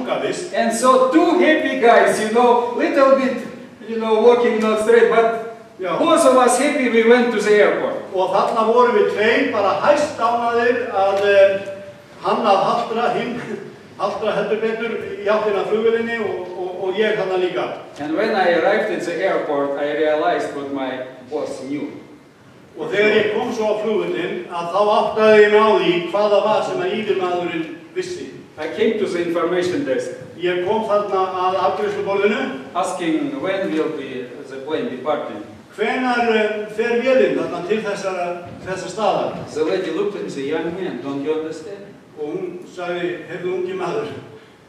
fangavist. And so two happy guys, little bit, walking not straight, but both of us happy we went to the airport. Og þarna vorum við tveir bara hæstánnaðir að hann að Hallra heldur betur í áttina að flugvélinni og ég þarna líka. And when I arrived at the airport, I realized what my boss knew. Og þegar ég kom svo á flugvélinn að þá áttaði ég mig á því hvað það var sem að yfirmaðurinn vissi. I came to the information desk. Ég kom þarna að afgreiðsluborðinu. Asking when will the plane departing. Hvenær fer vélinn þarna til þessa staðar? The lady looked at the young man, don't you understand? Og hún sagði, heyrðu ungi maður.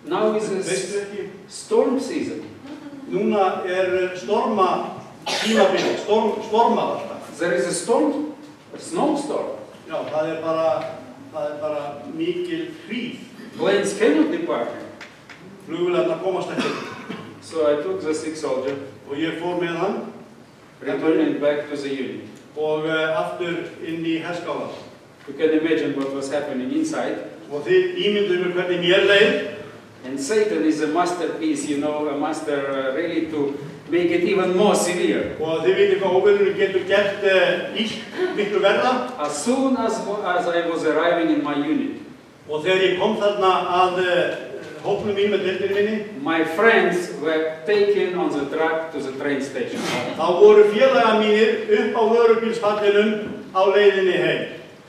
Now is a storm season. Núna stormatímabili, stormar alltaf. There is a storm, a snowstorm. Já, það er bara mikil hríð. Planes cannot depart. Flugvélarnar komast ekki. So I took the sick soldier. Og ég fór með hann. Returning back to the unit. Og aftur inn í herskála. You can imagine what was happening inside. Og þið ímynduðu hvernig mér leið. And Satan is a masterpiece, a master really to make it even more severe. Og þið vitið hvað óvinurinn getur gert miklu verra. As soon as I was arriving in my unit. Og þegar ég kom þarna að hópnum mín með deildinni minni. My friends were taken on the truck to the train station. Þá voru félagar mínir upp á vörubílspallinum á leiðinni heim.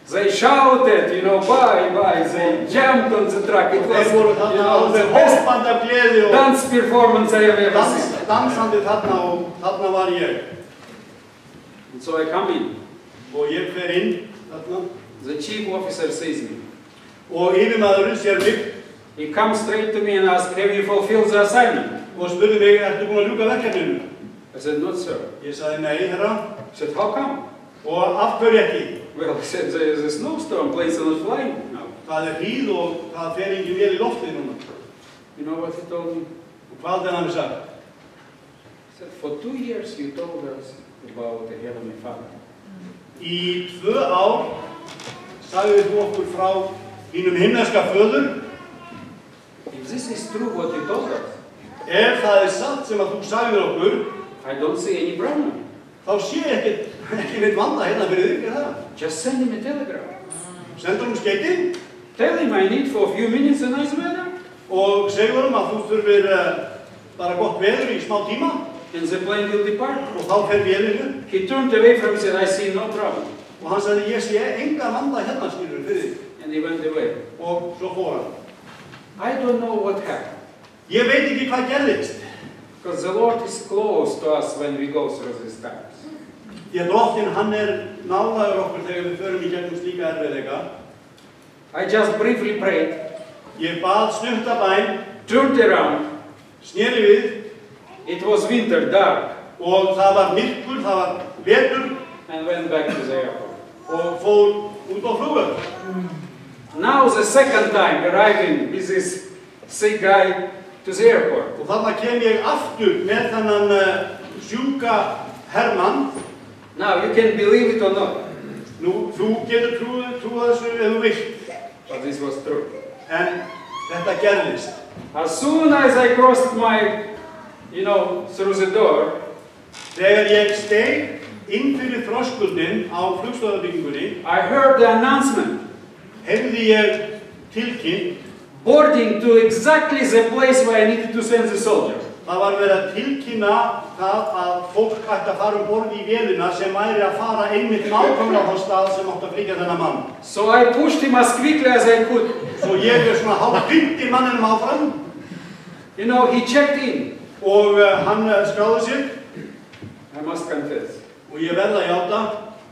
They shouted, bye. They jumped on the truck. It was, the best dance performance I have ever seen. Dansandi þarna og þarna var ég. And so I come in. Og ég fer inn þarna. The chief officer sees me. Og yfirmaðurinn sér mig. He comes straight to me and asks, have you fulfilled the assignment? Og spurði mig, ertu búin að ljúka verkefninu? I said, not sir. Ég sagði, nei, herra. He said, how come? Og af hverju ekki? Well, he said, there is a snowstorm, planes are not flying now. Það er hríð og það fer engin vél í loftið núna. You know what he told me? Og hvað er hann sagt? He said, for 2 years you told us about the Heavenly Father. Í 2 ár sagðir þú okkur frá þínum himneska föður. If this is true what you told us, ef það er satt sem að þú sagðir okkur, I don't see any problem. Þá sé ekki neitt vanda hérna fyrir þig, það. Just send him a telegram. Sendur skeyti. Tell him I need for a few minutes a nice weather. Og segur að þú þurfir bara gott veður í smá tíma. And the plane will depart. Og þá fer vélinu. He turned away from me and said, I see no problem. Og hann sagði, ég sé enga vanda hérna skilur fyrir þig. And he went away. Og svo fór hann. I don't know what happened. Ég veit ekki hvað gerðist. Because the Lord is close to us when we go through these times. Því að Drottinn, hann nálægur okkur þegar við förum í gegnum slíka erfiðleika. I just briefly prayed. Ég bað stutta bæn. Turned around. Sneri við. It was winter, dark. Og það var myrkur, það var vetur. And went back to the airport. Og fór út á flugvöll. Now the second time arriving with this sick guy to the airport. Og þarna kem ég aftur með þennan sjúka hermann. Now you can believe it or not. Nú, þú getur trúað þessu ef þú vilt. But this was true. En þetta gerðist. As soon as I crossed my, through the door, þegar ég steig inn fyrir þröskuldinn á flugstöðarbyggingunni, I heard the announcement. Heyrði ég tilkynnt. Boarding to exactly the place where I needed to send the soldier. Það var verið að tilkynna það að fólk ætti að fara borð í vélina sem væri að fara einmitt nákvæmlega á stað sem átti að flytja þennan mann. So I pushed him as quickly as I could. Svo ég svona hálfdyndi manninum áfram. He checked in. Og hann skráði sig. I must confess. Og ég verð að játa.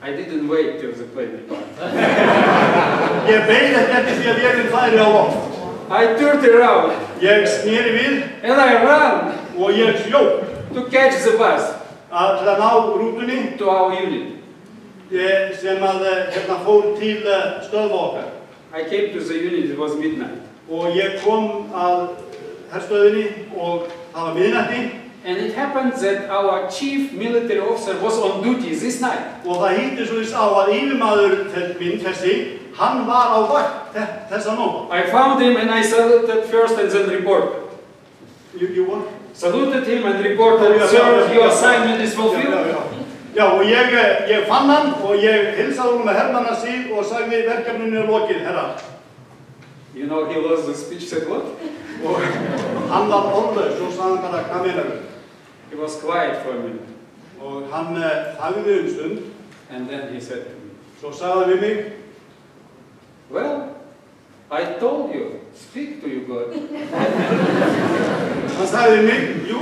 I didn't wait till the plane departed. Ég beið eftir því að vélinn færi á loft. I turned around. Ég sneri við. And I ran. Og ég hljóp. To catch the bus. Til að ná rútunni. To our unit. Sem að fór til stöðva okkar. I came to the unit, it was midnight. Og ég kom að herstöðinni og það var miðnætti. And it happened that our chief military officer was on duty this night. Og það hitti svo þess á að yfirmaður minn þessi hann var á vakt þessa nótt. I found him and I saluted first and then reported. You what? Saluted him and reported, sir, your assignment is fulfilled. Já, og ég fann hann og ég hilsaði honum með hermanna síð og sagði verkefninu lokið, herra. You know, he lost the speech, said what? Og hann var orðlaus og sagði hann bara, hvað meinaru? He was quiet for a minute. Og hann þagði stund. And then he said to me, svo sagði hann við mig, well, I told you, speak to you, God. Hann sagði við mig, jú,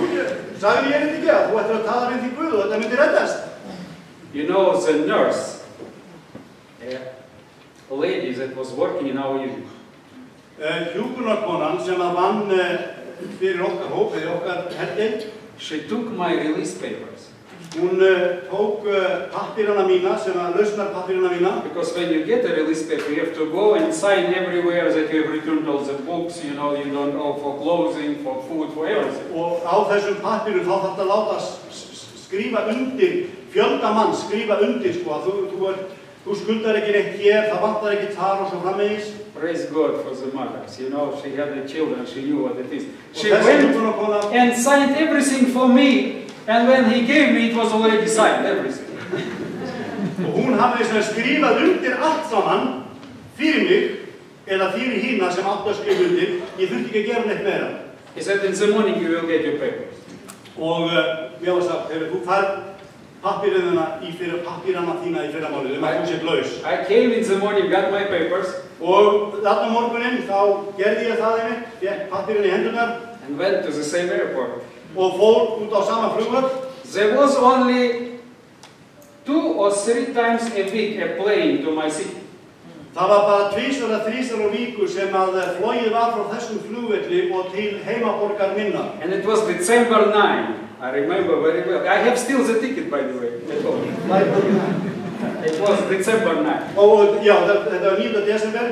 sagði ég ekki að þú ættir að tala við því Guð og þetta myndi reddast. You know, the nurse, a lady that was working in our unit. Hjúkrunarkonan sem vann fyrir okkar hóp, fyrir okkar herdeild. She took my release papers. Hún tók pappírana mína, sem lausnar pappírana mína. Because when you get a release paper, you have to go and sign everywhere that you have returned all the books, you know, you don't know, for clothing, for food, for everything. Og á þessum pappírum þá þarf að láta skrifa undir, fjölda mann skrifa undir, sko, að þú skuldar ekki neitt hér, það vantar ekki þar og svo framvegis. Praise God for the mothers, you know, she had the children, she knew what it is. She went and signed everything for me, and when he gave me, it was already signed, everything. Og hún hafði skrifað undir allt saman fyrir mig, eða fyrir hina sem átti að skrifa undir, ég þurfti ekki að gera neitt meira. He said, in the morning you will get your papers. Og mér var sagt, hefur þú færð pappírana þína í fyrramálið, þú sért laus. I came in the morning, got my papers. Og þarna morguninn þá gerði ég það einmitt, fékk pappírana í hendurnar. And went to the same airport. Og fór út á sama flugvöll. There was only 2 or 3 times a week a plane to my city. Það var bara 2 eða 3 á viku sem að flogið var frá þessum flugvelli og til heimaborgar minna. And it was December 9. I remember very well. I have still the ticket, by the way. It was December 9. Og já, þetta var 9. desember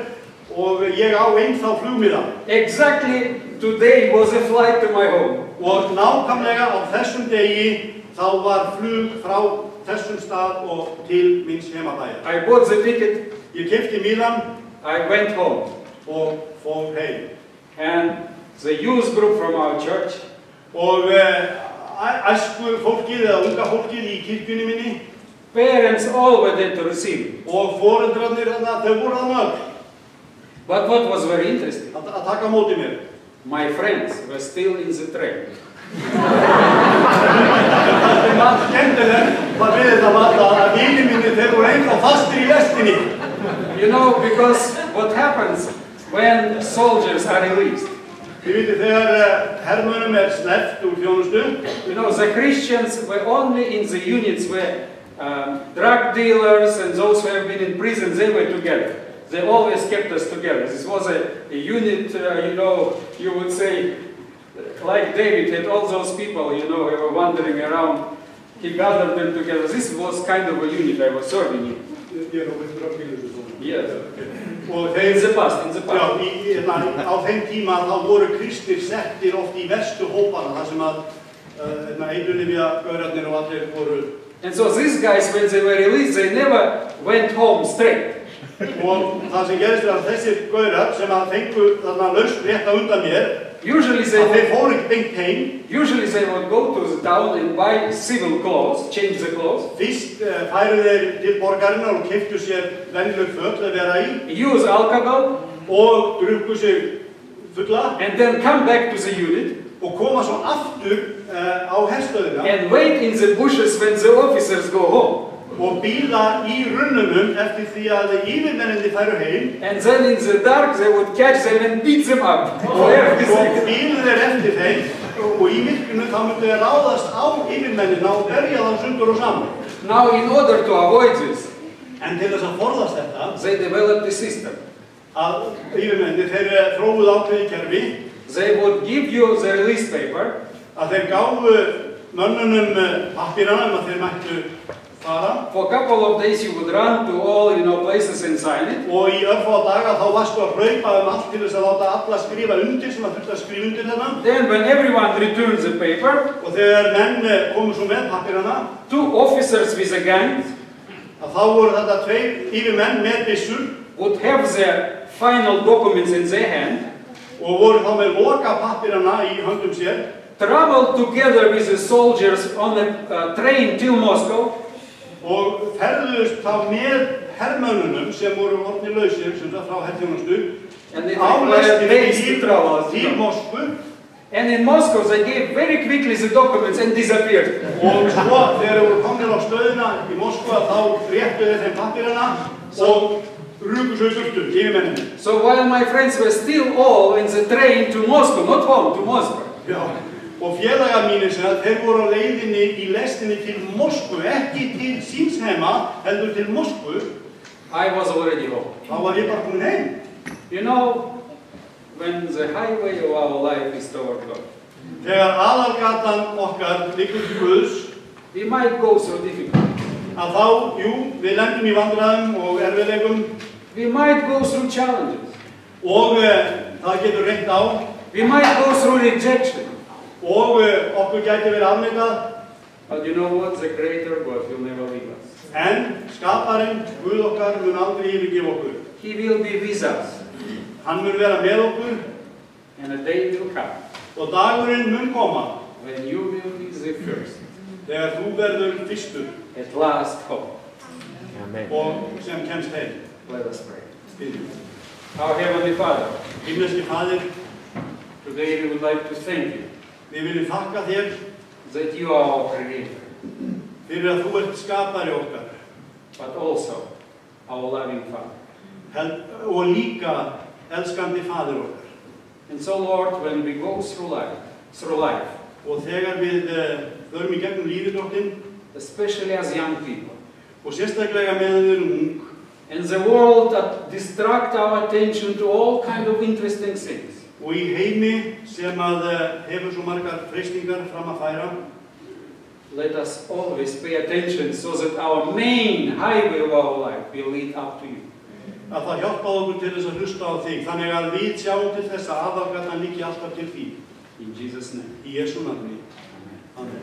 og ég á þá flugmiða. Exactly today was a flight to my home. Og nákvæmlega á þessum degi þá var flug frá þessum stað og til míns heimabæjar. I bought the ticket. Ég keypti miðan. I went home. Og fór heim. And the youth group from our church. Og æsku fólkið eða unga fólkið í kirkjunni minni. Parents all were there to receive. Og foreldrarnir þau voru þarna öll. But what was very interesting? Að taka móti mér. My friends were still in the train. Það skemmtilegt var við þetta að vinir mínir þeir voru ennþá fastir í lestinni. You know, because what happens when soldiers are released? Þið vitið þegar hermönnum sleppt úr þjónustu. You know, the Christians were only in the units where drug dealers and those who have been in prison, they were together. They always kept us together. This was a unit, you know, you would say, like David had all those people, you know, who were wandering around. He gathered them together. This was kind of a unit I was serving in. You know, with drug dealers or something. Yes. Og þeir, in the past. Já, á þeim tíma þá voru kristnir settir oft í verstu hópana, þar sem að eiturlyfjagaurarnir og allir voru. And so these guys, when they were released, they never went home straight. Og það sem gerist að þessir gaurar sem að fengu þarna laust rétt á undan mér, usually þeir fóru ekki beint heim. Usually they would go to the town and buy civil clothes, change the clothes. Fyrst færu þeir til borgarinnar og keyptu sér venjuleg föt að vera í. Use alcohol. Og drukku sig fulla. And then come back to the unit. Og koma svo aftur á herstöðina. And wait in the bushes when the officers go home. Og bíða í runnunum eftir því að yfirmennirnir færu heim. And then in the dark they would catch them and beat them up. Og bíðu þeir eftir þeim og í myrkrinu þá myndu þeir ráðast á yfirmennirna og berja þá sundur og saman. Now in order to avoid this, en til þess að forðast þetta, they developed a system. Að yfirmennirnir þeir þróuðu ákveðið kerfi. They would give you the release paper. Að þeir gáfu mönnunum pappírana að þeir mættu fara. For a couple of days you would run to all, you know, places and sign it. Og í örfáa daga þá varstu að hlaupa allt til þess að láta alla skrifa undir sem að þurfti að skrifa undir þennan. Then when everyone returns the paper, og þegar menn komu svo með pappírana, 2 officers with a gun, að þá voru þetta 2 yfirmenn með byssur. would have the final documents in their hand, og voru þá með loka pappirana í höndum sér, traveled together with the soldiers on a train till Moscow, og ferðuðust þá með hermönnunum sem voru orðnir lausir, sem það frá herþjónustu, and they á were lestinni days to travel. til Moskvu, And in Moscow they gave very quickly the documents and disappeared. og svo þegar voru komnir á stöðina í Moskva þá réttu þeir þeim pappirana og ruku svo í burtu, yfirmenninni. So while my friends were still all in the train to Moscow, not home, to Moscow, Já, og félagar mínir sem að þeir voru á leiðinni í lestinni til Moskvu, ekki til síns heima, heldur til Moskvu, I was already home. þá var ég bara komin heim. You know, when the highway of our life is toward God, Þegar aðalgatan okkar liggur til Guðs, we might go through difficulties. að þá, jú, við lendum í vandræðum og erfiðleikum We might go through challenges. og það getur reynt á We might go through rejection. og okkur gæti verið afneitað, But you know what? The greater God will never leave us. en skaparinn, Guð okkar, mun aldrei yfirgefa okkur. He will be with us. Hann mun vera með okkur And a day will come og dagurinn mun koma when you will be the first, þegar þú verður fyrstur at last home. og sem kemst heim. Let us pray. Byrjum. Our Heavenly Father, Himneski Faðir, today we would like to thank you við viljum þakka þér that you are our Creator, fyrir að þú ert skapari okkar but also our loving Father. og líka elskandi Faðir okkar. And so, Lord, when we go through life, Og þegar við förum í gegnum lífið okkar, especially as young people, og sérstaklega meðan við erum ung, and the world that distract our attention to all kind of interesting things, og í heimi sem að hefur svo margar freistingar fram að færa, let us always pay attention so that our main highway of our life will lead up to you. að það hjálpaði okkur til þess að hlusta á þig, þannig að við sjáum til þess að aðalgatan líki alltaf til því. In Jesus' name. Í Jesú nafni. Amen.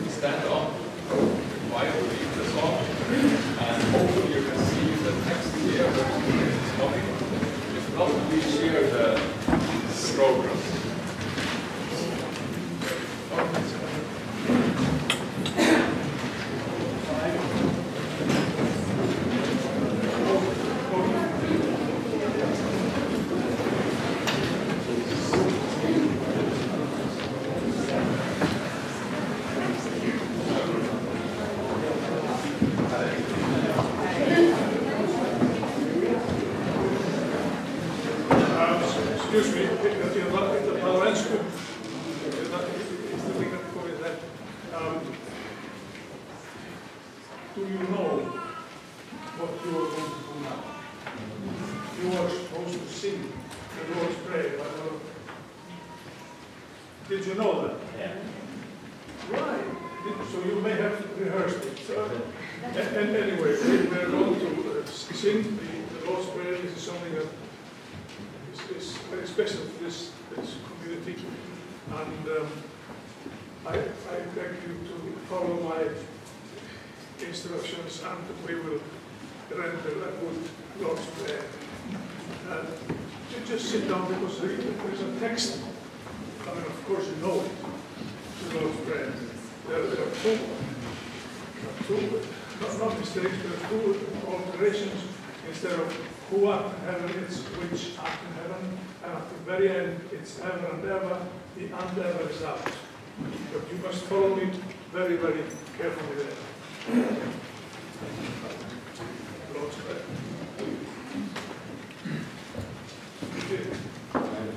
Stand up while we read the song, and hopefully you can see the text here that is coming. If not, we share the program. Excuse me, do you know what you are going to do now? You are supposed to sing the Lord's Prayer. Did you know that? Yeah. Why? So you may have rehearsed it. And anyway, we are going to sing the Lord's Prayer. This is something that is very special to this community, and I beg you to follow my instructions, and we will render a good Lord's Prayer. You just sit down, because there is a text. I mean, of course you know it, the Lord's Prayer. There are two, not mistakes, there are two alterations. Instead of who art in heaven, it's which art in heaven, and at the very end, it's ever and ever, the and ever is out. But you must follow me very, very carefully there. Lord's Prayer. Okay. Amen.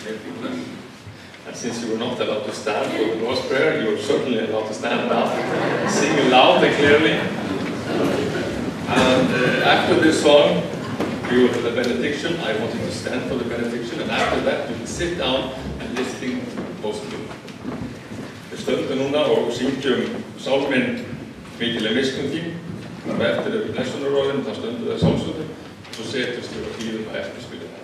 And since you were not allowed to stand for the Lord's Prayer, you are certainly allowed to stand now, sing loud and clearly. And after this song, we will have the benediction. I want you to stand for the benediction, and after that, you can sit down and listen mostly. Við stöndum núna og syngjum sálminn Mikil miskunn þín, og eftir blessunarorðin þá stöndum við sálsögum og svo setjumst við og hlýðum að eftirspila það.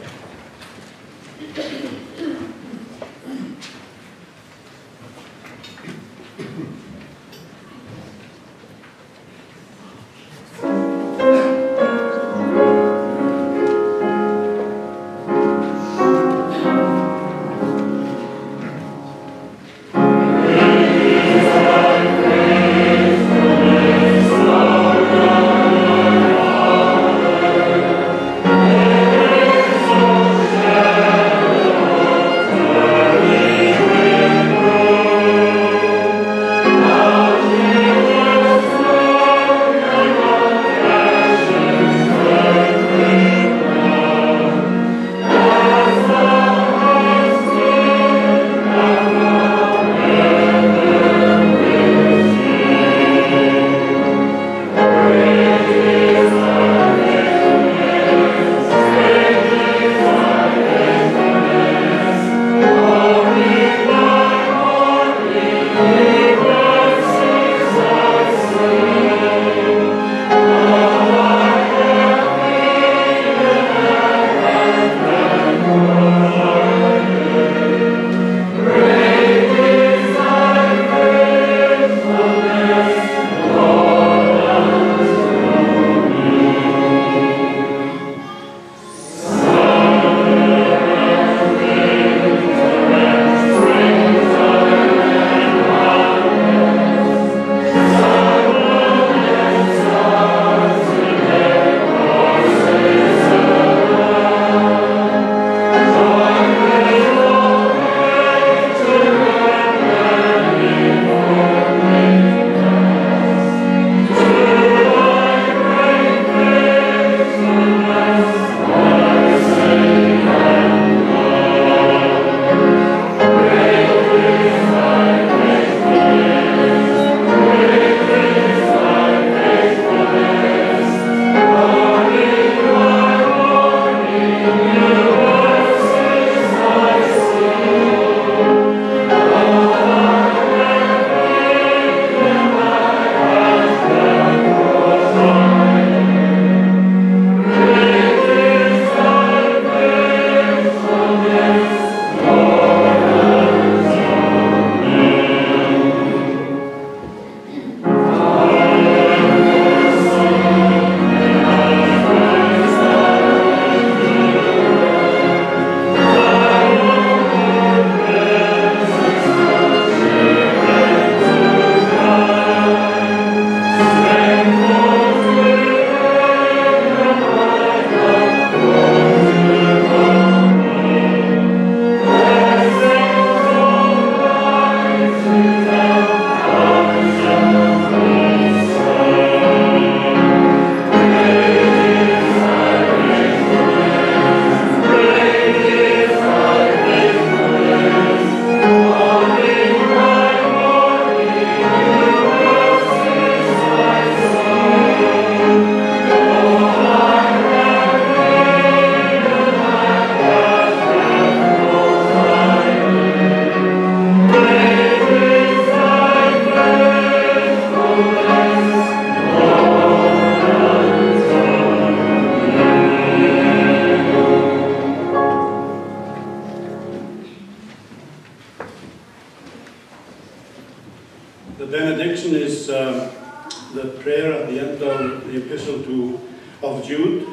benediction is the prayer at the end of the epistle of Jude,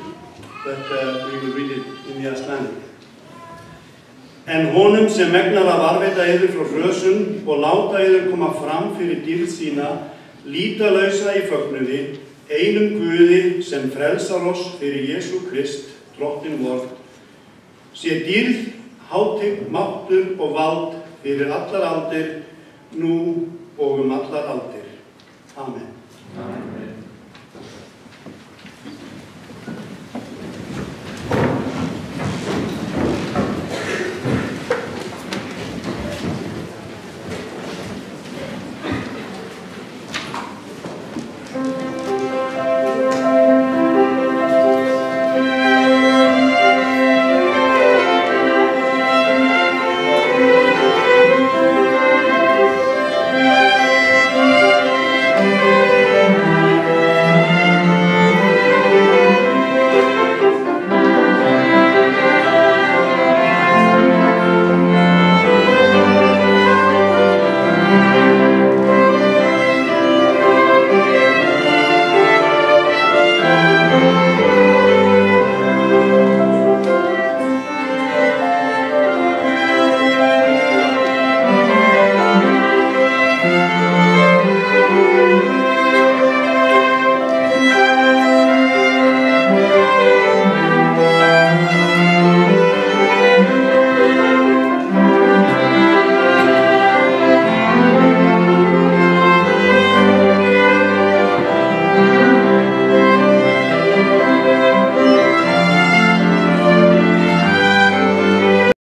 that we will read it in the Icelandic. En honum sem megnar að varveita yður frá hrösun og láta yður koma fram fyrir dýrð sína, lítalausa í fögnuði, einum Guði sem frelsar oss fyrir Jesú Krist, drottinn vor, sé dýrð, hátign, máttur og vald fyrir allar aldir, nú og allar aldir. Amen. Amen.